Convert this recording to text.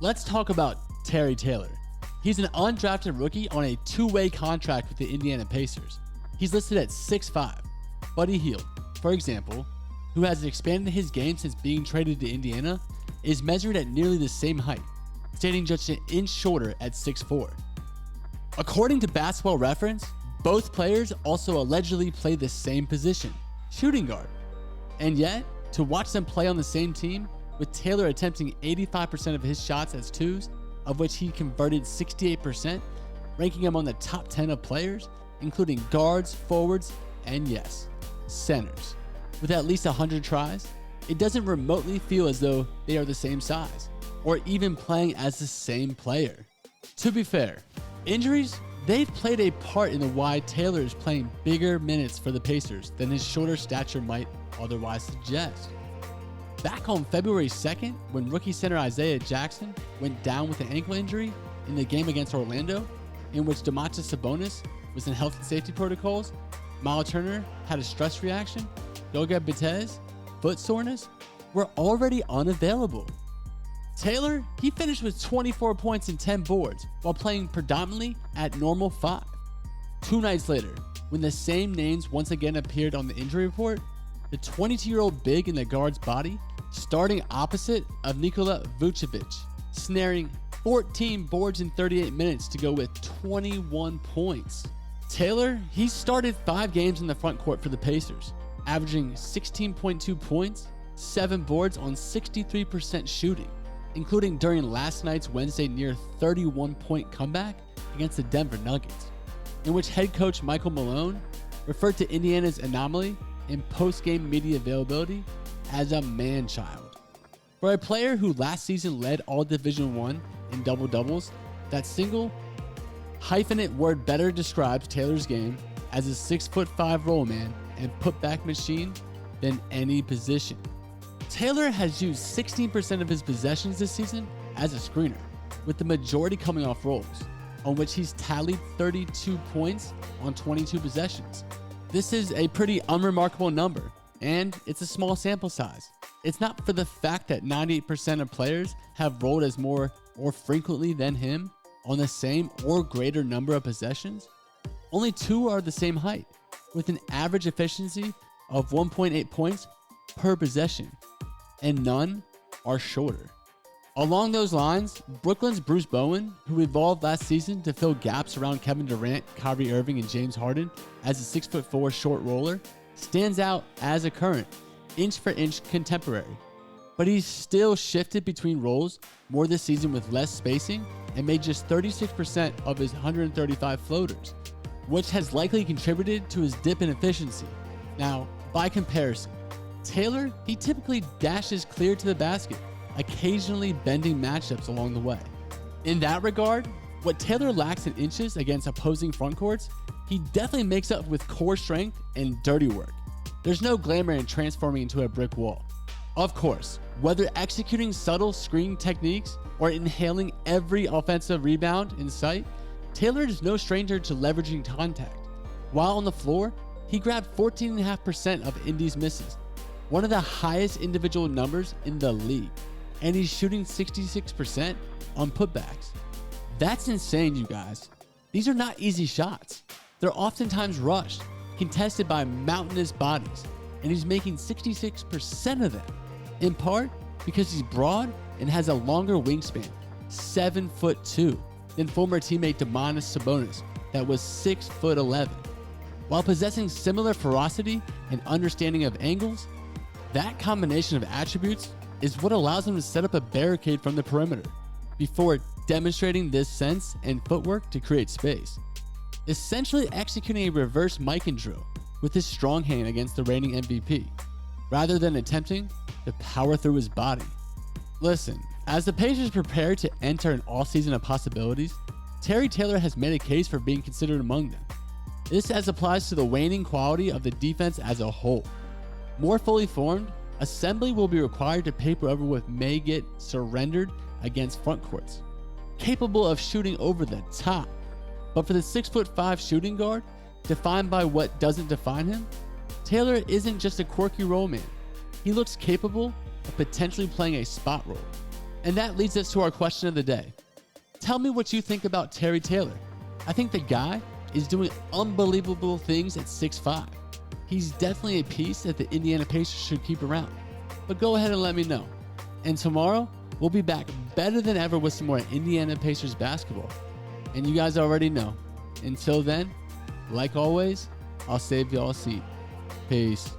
Let's talk about Terry Taylor. He's an undrafted rookie on a two-way contract with the Indiana Pacers. He's listed at 6'5". Buddy Hield, for example, who has expanded his game since being traded to Indiana, is measured at nearly the same height, standing just an inch shorter at 6'4". According to Basketball Reference, both players also allegedly play the same position, shooting guard. And yet, to watch them play on the same team, with Taylor attempting 85% of his shots as twos, of which he converted 68%, ranking him on the top 10 of players, including guards, forwards, and yes, centers. With at least 100 tries, it doesn't remotely feel as though they are the same size, or even playing as the same player. To be fair, injuries, they've played a part in the why Taylor is playing bigger minutes for the Pacers than his shorter stature might otherwise suggest. Back on February 2nd, when rookie center Isaiah Jackson went down with an ankle injury in the game against Orlando, in which Domantas Sabonis was in health and safety protocols, Myles Turner had a stress reaction, Goga Bitadze, foot soreness, were already unavailable. Taylor, he finished with 24 points and 10 boards while playing predominantly at normal 5. 2 nights later, when the same names once again appeared on the injury report, the 22-year-old big in the guard's body, starting opposite of Nikola Vucevic, snaring 14 boards in 38 minutes to go with 21 points. Taylor, he started 5 games in the front court for the Pacers, averaging 16.2 points, 7 boards on 63% shooting, including during last night's Wednesday near 31-point comeback against the Denver Nuggets, in which head coach Michael Malone referred to Indiana's anomaly in post-game media availability as a man-child. For a player who last season led all Division I in double-doubles, that single hyphenate word better describes Taylor's game as a 6'5" roll man and putback machine than any position. Taylor has used 16% of his possessions this season as a screener, with the majority coming off rolls, on which he's tallied 32 points on 22 possessions. This is a pretty unremarkable number, and it's a small sample size. It's not for the fact that 98% of players have rolled as more or frequently than him on the same or greater number of possessions. Only 2 are the same height, with an average efficiency of 1.8 points per possession, and none are shorter. Along those lines, Brooklyn's Bruce Bowen, who evolved last season to fill gaps around Kevin Durant, Kyrie Irving, and James Harden as a 6'4" short roller, stands out as a current, inch-for-inch contemporary. But he's still shifted between roles more this season with less spacing and made just 36% of his 135 floaters, which has likely contributed to his dip in efficiency. Now, by comparison, Taylor, he typically dashes clear to the basket, occasionally bending matchups along the way. In that regard, what Taylor lacks in inches against opposing front courts, he definitely makes up with core strength and dirty work. There's no glamour in transforming into a brick wall. Of course, whether executing subtle screen techniques or inhaling every offensive rebound in sight, Taylor is no stranger to leveraging contact. While on the floor, he grabbed 14.5% of Indy's misses, one of the highest individual numbers in the league, and he's shooting 66% on putbacks. That's insane, you guys. These are not easy shots. They're oftentimes rushed, contested by mountainous bodies, and he's making 66% of them, in part because he's broad and has a longer wingspan, 7'2", than former teammate Domantas Sabonis that was 6'11". While possessing similar ferocity and understanding of angles, that combination of attributes is what allows him to set up a barricade from the perimeter before demonstrating this sense and footwork to create space, essentially executing a reverse Mikan drill with his strong hand against the reigning MVP, rather than attempting to power through his body. Listen, as the Pacers prepare to enter an offseason of possibilities, Terry Taylor has made a case for being considered among them. This as applies to the waning quality of the defense as a whole. More fully formed, assembly will be required to paper over what may get surrendered against front courts, capable of shooting over the top. But for the 6'5" shooting guard, defined by what doesn't define him, Taylor isn't just a quirky role man. He looks capable of potentially playing a spot role. And that leads us to our question of the day. Tell me what you think about Terry Taylor. I think the guy is doing unbelievable things at 6'5". He's definitely a piece that the Indiana Pacers should keep around. But go ahead and let me know. And tomorrow, we'll be back better than ever with some more Indiana Pacers basketball. And you guys already know. Until then, like always, I'll save y'all a seat. Peace.